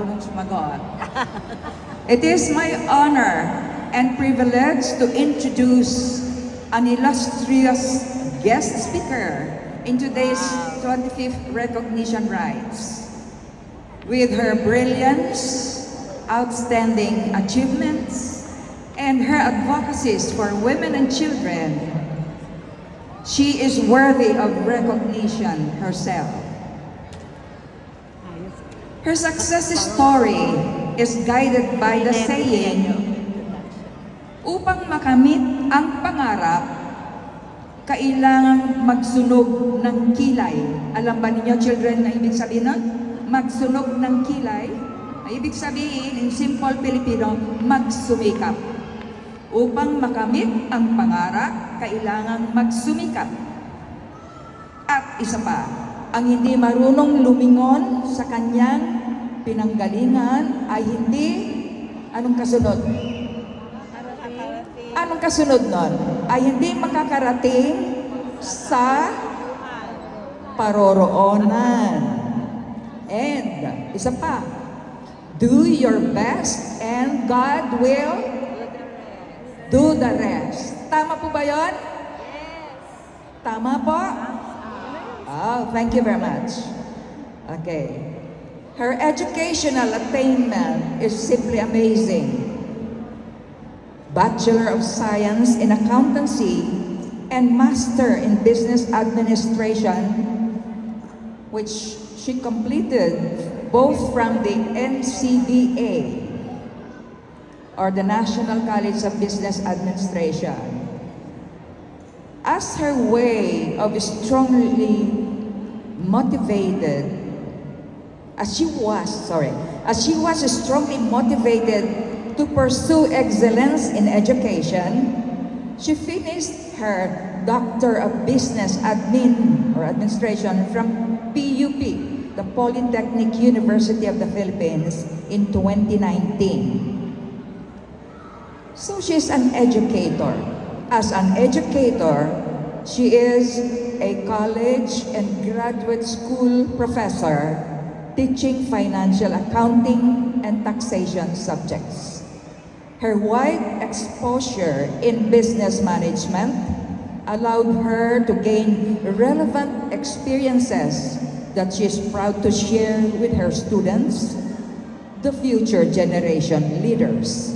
marunong sumagot. It is my honor and privilege to introduce an illustrious guest speaker in today's 25th Recognition Rites. With her brilliance, outstanding achievements, and her advocacies for women and children, she is worthy of recognition herself. Her success story is guided by the saying, upang makamit ang pangarap, kailangang magsunog ng kilay. Alam ba ninyo, children, na ibig sabihin nun? Magsunog ng kilay. Ibig sabihin, in simple Filipino, magsumikap. Upang makamit ang pangarap, kailangang magsumikap. At isa pa, ang hindi marunong lumingon sa kanyang pinanggalingan ay hindi, anong kasunod? Anong kasunod nun? Ay hindi makakarating sa paroroonan. And, isa pa, do your best and God will do the rest. Tama po ba yun? Tama po? Oh, thank you very much. Okay. Her educational attainment is simply amazing. Bachelor of Science in Accountancy and Master in Business Administration, which she completed both from the NCBA or the National College of Business Administration. As her way of strongly motivated, as she was strongly motivated to pursue excellence in education, she finished her Doctor of Business Administration from PUP, the Polytechnic University of the Philippines, in 2019. So she's an educator. As an educator, she is a college and graduate school professor teaching financial accounting and taxation subjects. Her wide exposure in business management allowed her to gain relevant experiences that she is proud to share with her students, the future generation leaders.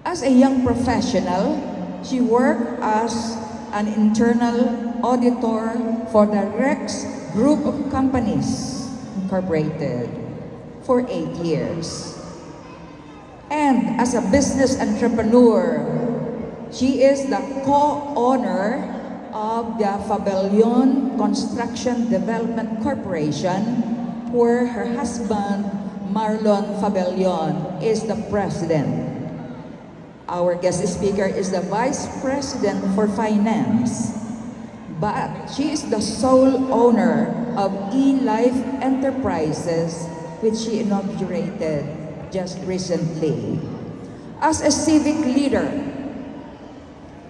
As a young professional, she worked as an internal auditor for the Rex Group of Companies Incorporated for 8 years. And as a business entrepreneur, she is the co-owner of the Fabellion Construction Development Corporation, where her husband, Marlon Fabellion, is the president. Our guest speaker is the Vice President for Finance, but she is the sole owner of eLife Enterprises, which she inaugurated just recently. As a civic leader,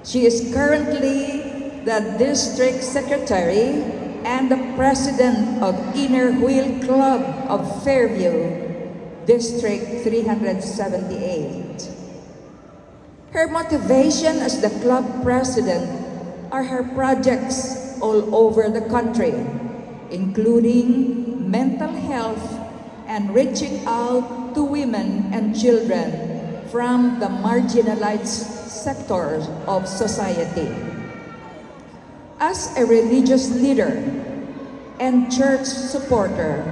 she is currently the District Secretary and the President of Inner Wheel Club of Fairview, District 378. Her motivation as the club president are her projects all over the country, including mental health and reaching out to women and children from the marginalized sectors of society. As a religious leader and church supporter,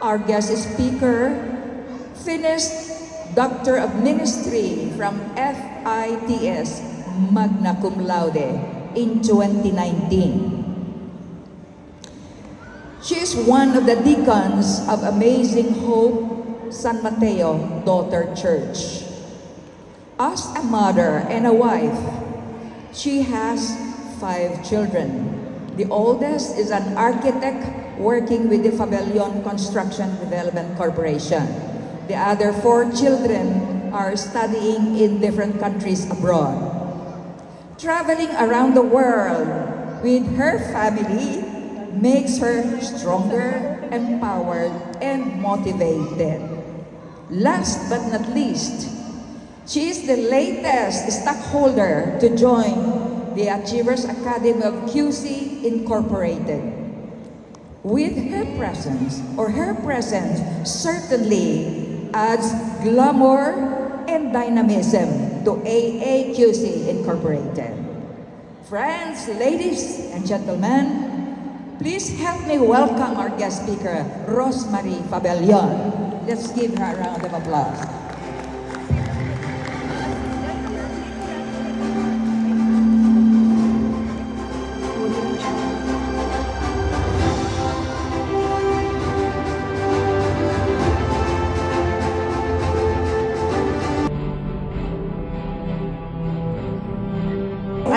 our guest speaker finished Doctor of Ministry from FITS Magna Cum Laude in 2019. She is one of the deacons of Amazing Hope San Mateo Daughter Church. As a mother and a wife, she has 5 children. The oldest is an architect working with the Fabellion Construction Development Corporation. The other 4 children are studying in different countries abroad. Traveling around the world with her family makes her stronger, empowered, and motivated. Last but not least, she is the latest stockholder to join the Achievers Academy of QC Incorporated. With her presence certainly adds glamour and dynamism to AAQC Incorporated. Friends, ladies and gentlemen, please help me welcome our guest speaker, Rosemary Pabellon. Let's give her a round of applause.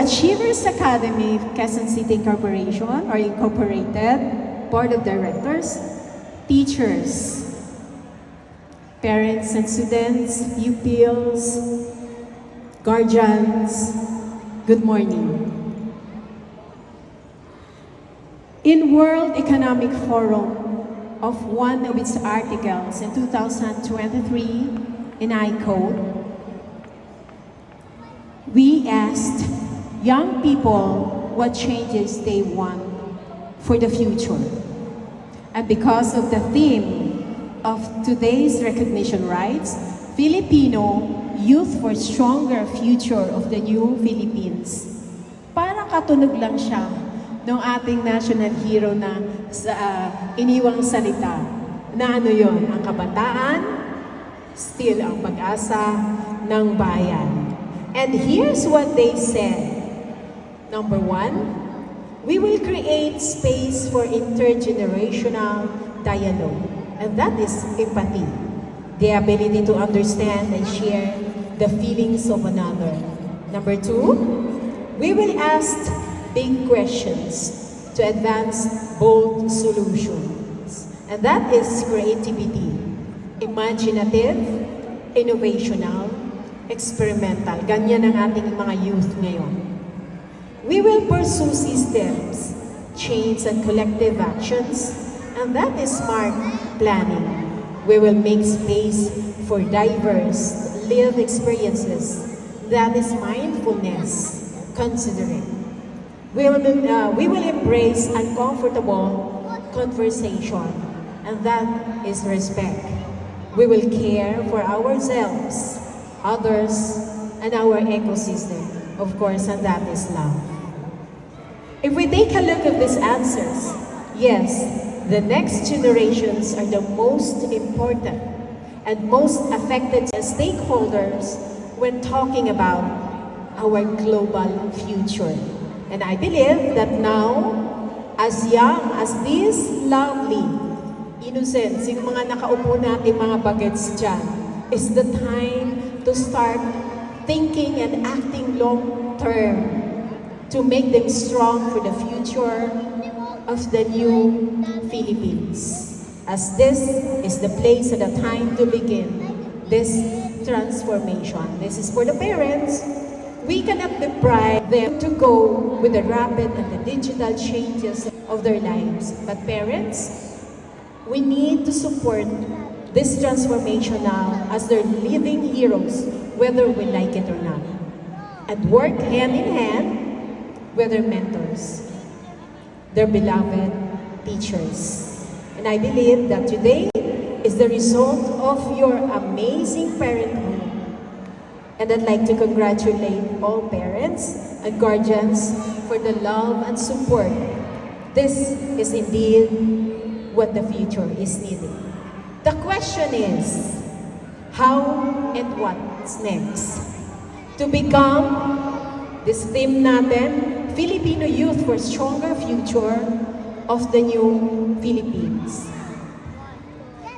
Achievers Academy, Quezon City Corporation or Incorporated, Board of Directors, teachers, parents and students, pupils, guardians, good morning. In World Economic Forum of one of its articles in 2023, and I quote, we asked young people what changes they want for the future. And because of the theme of today's recognition rights, Filipino Youth for Stronger Future of the New Philippines. Para katunog lang siya ng ating national hero na iniwang salita na ano yon, ang kabataan, still ang pag-asa ng bayan. And here's what they said. Number one, we will create space for intergenerational dialogue. And that is empathy. The ability to understand and share the feelings of another. Number two, we will ask big questions to advance bold solutions. And that is creativity, imaginative, innovational, experimental. Ganyan ang ating mga youth ngayon. We will pursue systems, change and collective actions, and that is smart planning. We will make space for diverse lived experiences, that is mindfulness, considering. We will embrace uncomfortable conversation, and that is respect. We will care for ourselves, others, and our ecosystem, of course, and that is love. If we take a look at these answers, yes, the next generations are the most important and most affected stakeholders when talking about our global future. And I believe that now, as young as these lovely innocents, yung mga nakaupo natin mga bagets dyan, is the time to start thinking and acting long-term to make them strong for the future of the new Philippines. As this is the place and the time to begin this transformation. This is for the parents. We cannot deprive them to go with the rapid and the digital changes of their lives. But parents, we need to support this transformation now as their living heroes, whether we like it or not. And work hand in hand with their mentors, their beloved teachers. And I believe that today is the result of your amazing parenthood. And I'd like to congratulate all parents and guardians for the love and support. This is indeed what the future is needing. The question is, how and what's next? To become this theme natin, Filipino Youth for Stronger Future of the New Philippines.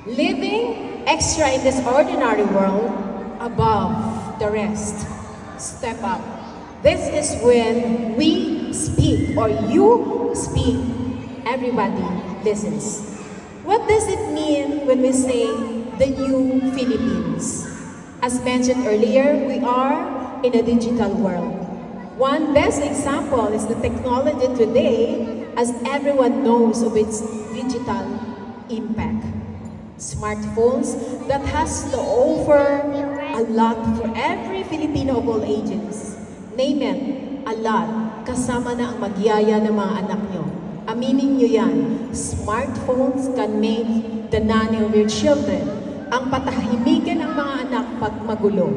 Living extra in this ordinary world above the rest. Step up. This is when we speak or you speak, everybody listens. What does it mean when we say the new Philippines? As mentioned earlier, we are in a digital world. One best example is the technology today, as everyone knows of its digital impact. Smartphones that has to offer a lot for every Filipino of all ages. Name it, a lot. Kasama na ang magyaya ng mga anak nyo. Aminin nyo yan. Smartphones can make the nanny of your children ang patahimikin ang mga anak pag magulo.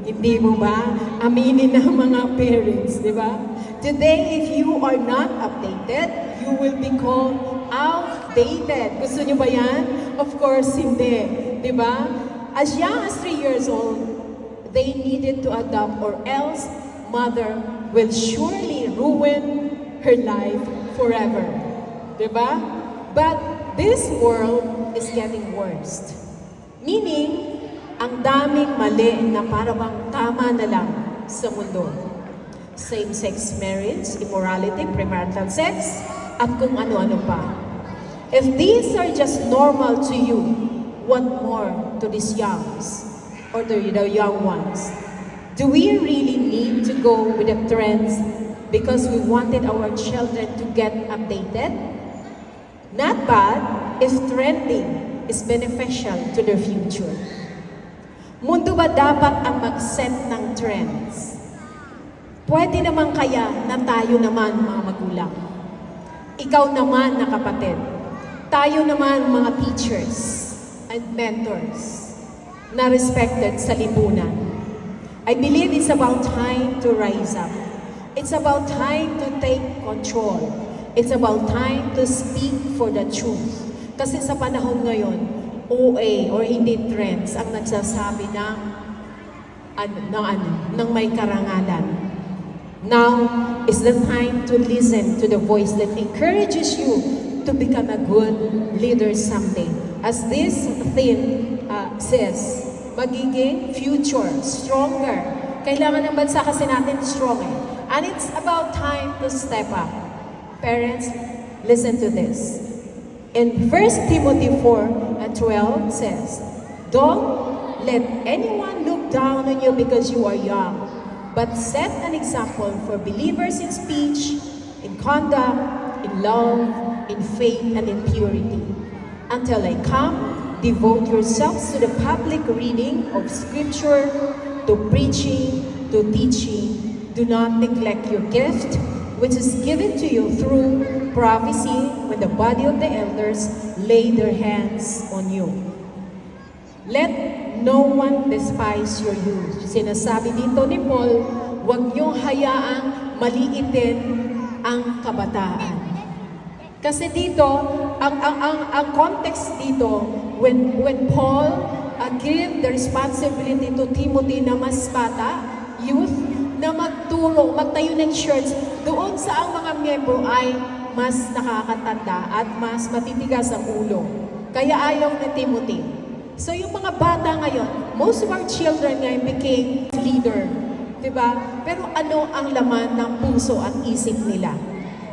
Hindi mo ba? Aminin ng mga parents, di ba? Today, if you are not updated, you will be called outdated. Gusto nyo ba yan? Of course, hindi. Di ba? As young as 3 years old, they needed to adopt or else mother will surely ruin her life forever. Di ba? But this world is getting worse. Meaning, ang daming mali na parang tama na lang sa mundo. Same-sex marriage, immorality, premarital sex, at kung ano-ano pa. If these are just normal to you, what more to these youngs or the young ones? Do we really need to go with the trends because we wanted our children to get updated? Not bad if trending is beneficial to their future. Mundo ba dapat ang mag-set ng trends? Pwede naman kaya na tayo naman mga magulang. Ikaw naman na kapatid. Tayo naman mga teachers and mentors na respected sa lipunan. I believe it's about time to rise up. It's about time to take control. It's about time to speak for the truth. Kasi sa panahon ngayon, OA or hindi trends ang nagsasabi ng may karangalan. Now is the time to listen to the voice that encourages you to become a good leader someday. As this theme says, magiging future, stronger. Kailangan ng bansa kasi natin stronger. And it's about time to step up. Parents, listen to this. In 1 Timothy 4:12 says, don't let anyone look down on you because you are young, but set an example for believers in speech, in conduct, in love, in faith, and in purity. Until I come, devote yourselves to the public reading of Scripture, to preaching, to teaching. Do not neglect your gift, which is given to you through prophecy when the body of the elders lay their hands on you. Let no one despise your youth. Sinasabi dito ni Paul, huwag niyong hayaang maliitin ang kabataan. Kasi dito, ang context dito, when Paul gave the responsibility to Timothy na mas bata, youth, na magturo, magtayo ng church, doon sa ang mga miyembro ay mas nakakatanda at mas matitigas ang ulo. Kaya ayaw ni Timothy. So yung mga bata ngayon, most of our children ngayon became leader. Diba? Pero ano ang laman ng puso at isip nila?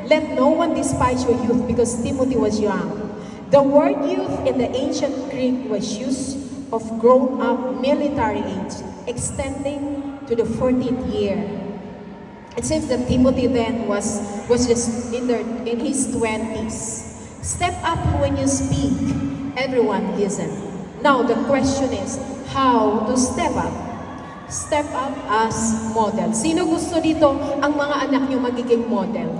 Let no one despise your youth because Timothy was young. The word youth in the ancient Greek was used of grown-up military age, extending to the 14th year. It seems that Timothy then was just in his 20s. Step up when you speak. Everyone listen. Now the question is, how to step up? Step up as model. Sino gusto dito ang mga anak nyo magiging model?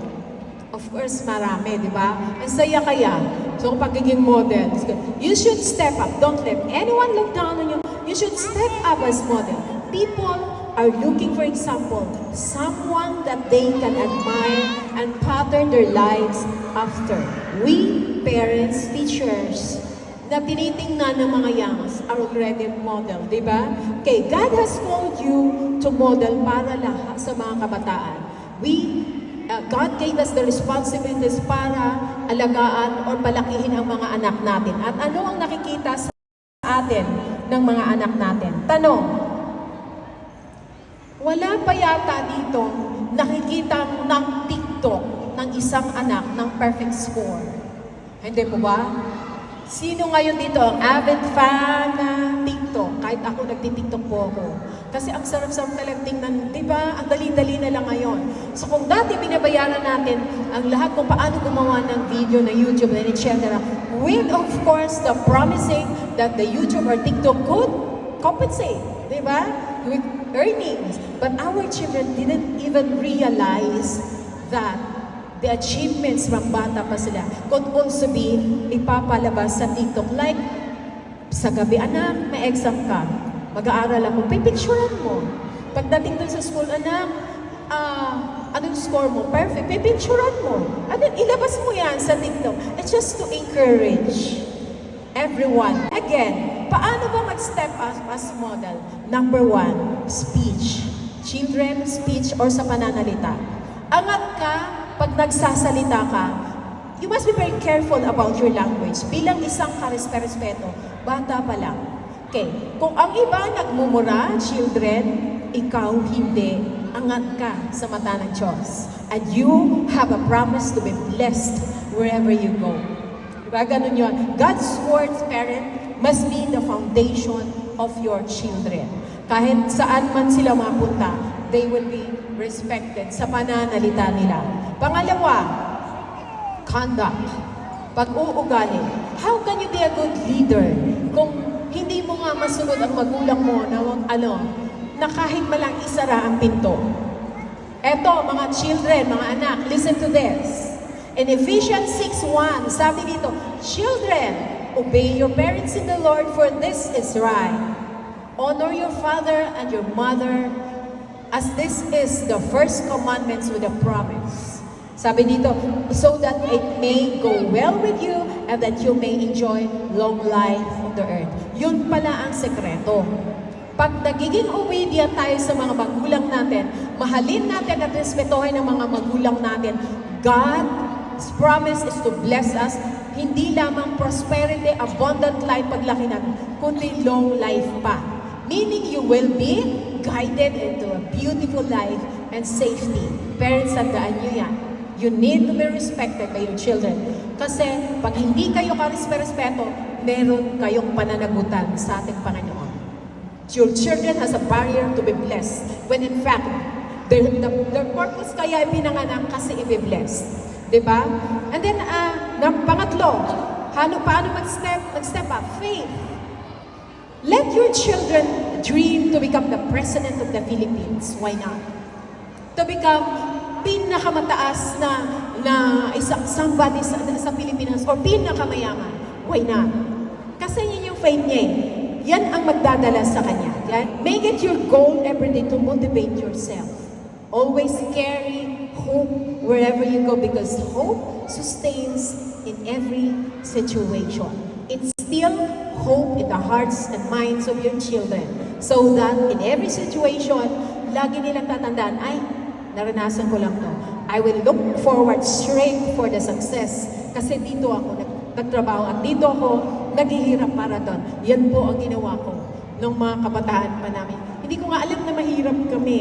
Of course, marami, di ba? Ang saya kaya. So, pagiging model. You should step up. Don't let anyone look down on you. You should step up as model. People are looking for example, someone that they can admire and pattern their lives after. We, parents, teachers, na tinitingnan ng mga youngs are already model, di ba? Okay, God has called you to model para lahat sa mga kabataan. God gave us the responsibilities para alagaan o palakihin ang mga anak natin. At ano ang nakikita sa atin ng mga anak natin? Tanong, wala pa yata dito nakikita ng TikTok ng isang anak ng perfect score. Hindi po ba? Sino ngayon dito ang avid fan ng TikTok? Kahit kahit ako nagtitiktok po ako. Kasi ang sarap-sarap talagang tingnan, di ba? Ang dali-dali na lang ngayon. So kung dati binabayaran natin ang lahat kung paano gumawa ng video na YouTube and etc. With of course the promising that the YouTube or TikTok could compensate, di ba? With earnings. But our children didn't even realize that the achievements from bata pa sila could also be ipapalabas sa TikTok. Like, sa gabi, anak, may exam ka. Mag-aaral ako, pipicturean mo. Pagdating dun sa school, anak, anong score mo? Perfect, pipicturean mo. And then, ilabas mo yan sa TikTok. It's just to encourage everyone. Again, paano ba mag-step as model? Number one, speech. Children, speech, or sa pananalita. Angat ka, pag nagsasalita ka, you must be very careful about your language. Bilang isang karespeto, bata pa lang. Okay, kung ang iba nagmumura, children, ikaw hindi, angat ka sa mata ng Diyos. And you have a promise to be blessed wherever you go. Diba? Ganun yun. God's word, parent, must be the foundation of your children. Kahit saan man sila mapunta, they will be respected sa pananalita nila. Pangalawa, conduct. Pag-uugali. How can you be a good leader kung hindi mo nga masunod ang magulang mo na kahit malang isara ang pinto? Eto, mga children, mga anak, listen to this. In Ephesians 6:1, sabi dito, children, obey your parents in the Lord, for this is right. Honor your father and your mother, as this is the first commandments with a promise. Sabi dito, so that it may go well with you and that you may enjoy long life on the earth. Yun pala ang sekreto. Pag nagiging obedient tayo sa mga magulang natin, mahalin natin at respetuhin ang mga magulang natin, God's promise is to bless us, hindi lamang prosperity, abundant life paglaki natin, kundi long life pa. Meaning you will be guided into a beautiful life and safety. Parents, tandaan nyo yan. You need to be respected by your children. Kasi pag hindi kayo karespeto, meron kayong pananagutan sa ating Panginoon. Your children has a barrier to be blessed. When in fact, their purpose kaya ay pinanganak kasi i-be-blessed. Diba? And then, pangatlo, paano mag-step up? Faith. Let your children dream to become the President of the Philippines. Why not? To become pinakamataas na isang somebody sa Pilipinas or pinakamayaman. Why not? Kasi yun yung faith niya eh. Yan ang magdadala sa kanya. Yan? Make it your goal every day to motivate yourself. Always carry hope wherever you go because hope sustains in every situation. Instill hope in the hearts and minds of your children so that in every situation, lagi nilang tatandaan, ay, naranasan ko lang to. I will look forward straight for the success kasi dito ako nagtrabaho at dito ako naghihirap para doon. Yan po ang ginawa ko ng mga kabataan pa namin. Hindi ko nga alam na mahirap kami.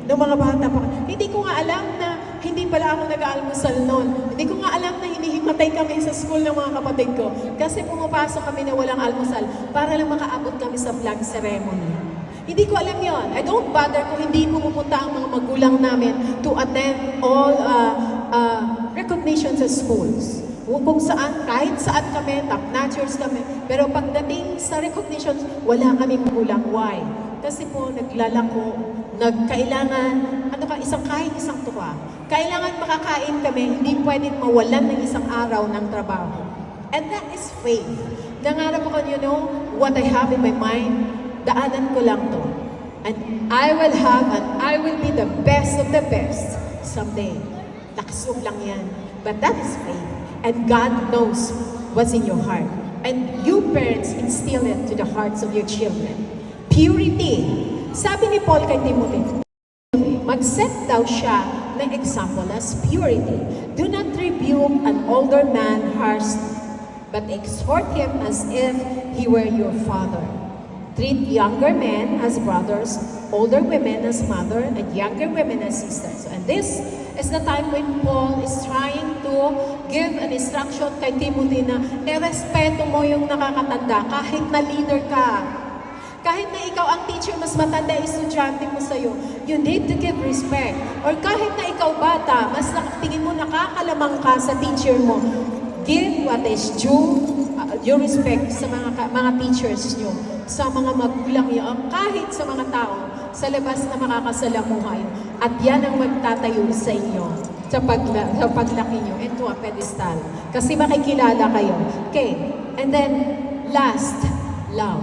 Ng mga bata pa. Hindi ko nga alam na hindi pala ako nag-aalmusal noon. Hindi ko nga alam na hinihimatay kami sa school ng mga kapatid ko. Kasi pumapasok kami na walang almusal para lang makaabot kami sa flag ceremony. Hindi ko alam yon. I don't bother kung hindi pumupunta ang mga magulang namin to attend all recognitions at schools. Kung saan, kahit saan kami, top-notchers kami. Pero pagdating sa recognitions, wala kaming magulang. Why? Kasi po, naglalako, nagkailangan, kahit isang tuwa. Kailangan makakain kami, hindi pwedeng mawalan ng isang araw ng trabaho. And that is faith. Nangarap ako, you know, what I have in my mind, daanan ko lang to. And I will be the best of the best someday. Nakasog lang yan. But that is faith. And God knows what's in your heart. And you parents instill it to the hearts of your children. Purity. Sabi ni Paul kay Timothy, mag-set daw siya ng example as purity. Do not rebuke an older man harshly, but exhort him as if he were your father. Treat younger men as brothers, older women as mother, and younger women as sisters. And this is the time when Paul is trying to give an instruction kay Timothy na irespeto mo yung nakakatanda kahit na leader ka. Kahit Kahit na ikaw ang teacher, mas matanda yung estudyante mo sa'yo, you need to give respect. Or kahit na ikaw bata, mas tingin mo nakakalamang ka sa teacher mo, give what is due, your respect sa mga teachers nyo, sa mga magulang nyo, kahit sa mga tao sa labas na makakasalamuhay. At yan ang magtatayo sa inyo sa paglaki nyo into a pedestal. Kasi makikilala kayo. Okay, and then last, love.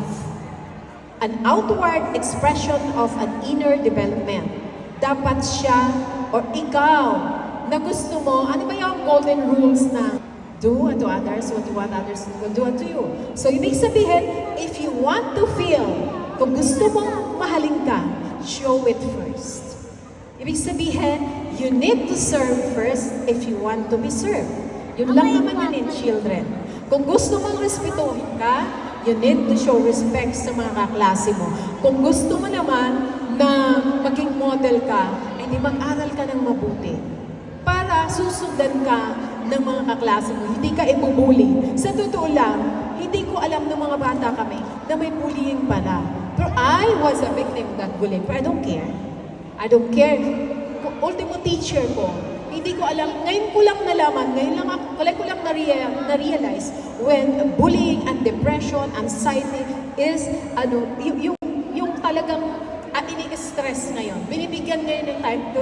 An outward expression of an inner development. Dapat siya or ikaw na gusto mo, ano ba yung golden rules na do unto others what you want others will do unto you. So, ibig sabihin, if you want to feel, kung gusto mong mahalin ka, show it first. Ibig sabihin, you need to serve first if you want to be served. Yun lang naman yun in children. Kung gusto mong respetuhin ka, you need to show respect sa mga kaklase mo. Kung gusto mo naman na maging model ka, hindi mag-aral ka ng mabuti para susundan ka ng mga kaklase mo. Hindi ka ibubuli. Sa totoo lang, hindi ko alam ng mga bata kami na may bullying pala. Pero I was a victim of that bullying. But I don't care. I don't care. Ultimo teacher ko, hindi ko alam. Ngayon ko lang nalaman, ngayon ko lang na-realize when bullying and depression, anxiety is, yung talagang ini-stress ngayon. Binibigyan ngayon ng time to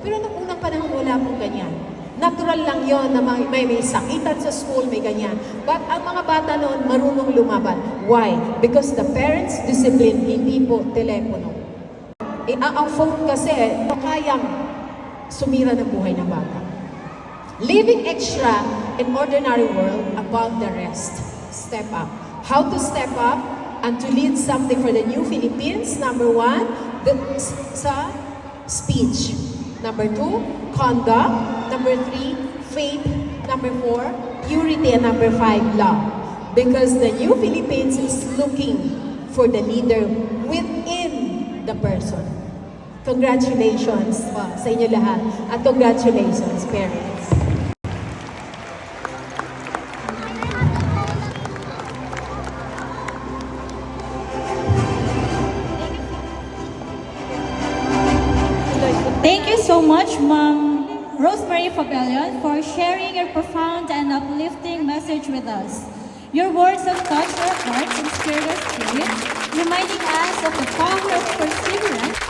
pero nung unang panahon, wala pong ganyan. Natural lang yon na may sakitan sa school, may ganyan. But ang mga bata noon, marunong lumaban. Why? Because the parents' discipline, hindi po telepono. Ang phone kasi, kayang sumira ng buhay ng bata. Living extra in ordinary world above the rest. Step up. How to step up and to lead something for the new Philippines? Number 1, sa speech. Number 2, conduct. Number 3, faith. Number 4, purity. And number 5, love. Because the new Philippines is looking for the leader within the person. Congratulations sa inyo lahat. At congratulations, parents. Thank you so much, Ma'am Rosemary Fabellion, for sharing your profound and uplifting message with us. Your words have touched our hearts and stirred us spirit, reminding us of the power of perseverance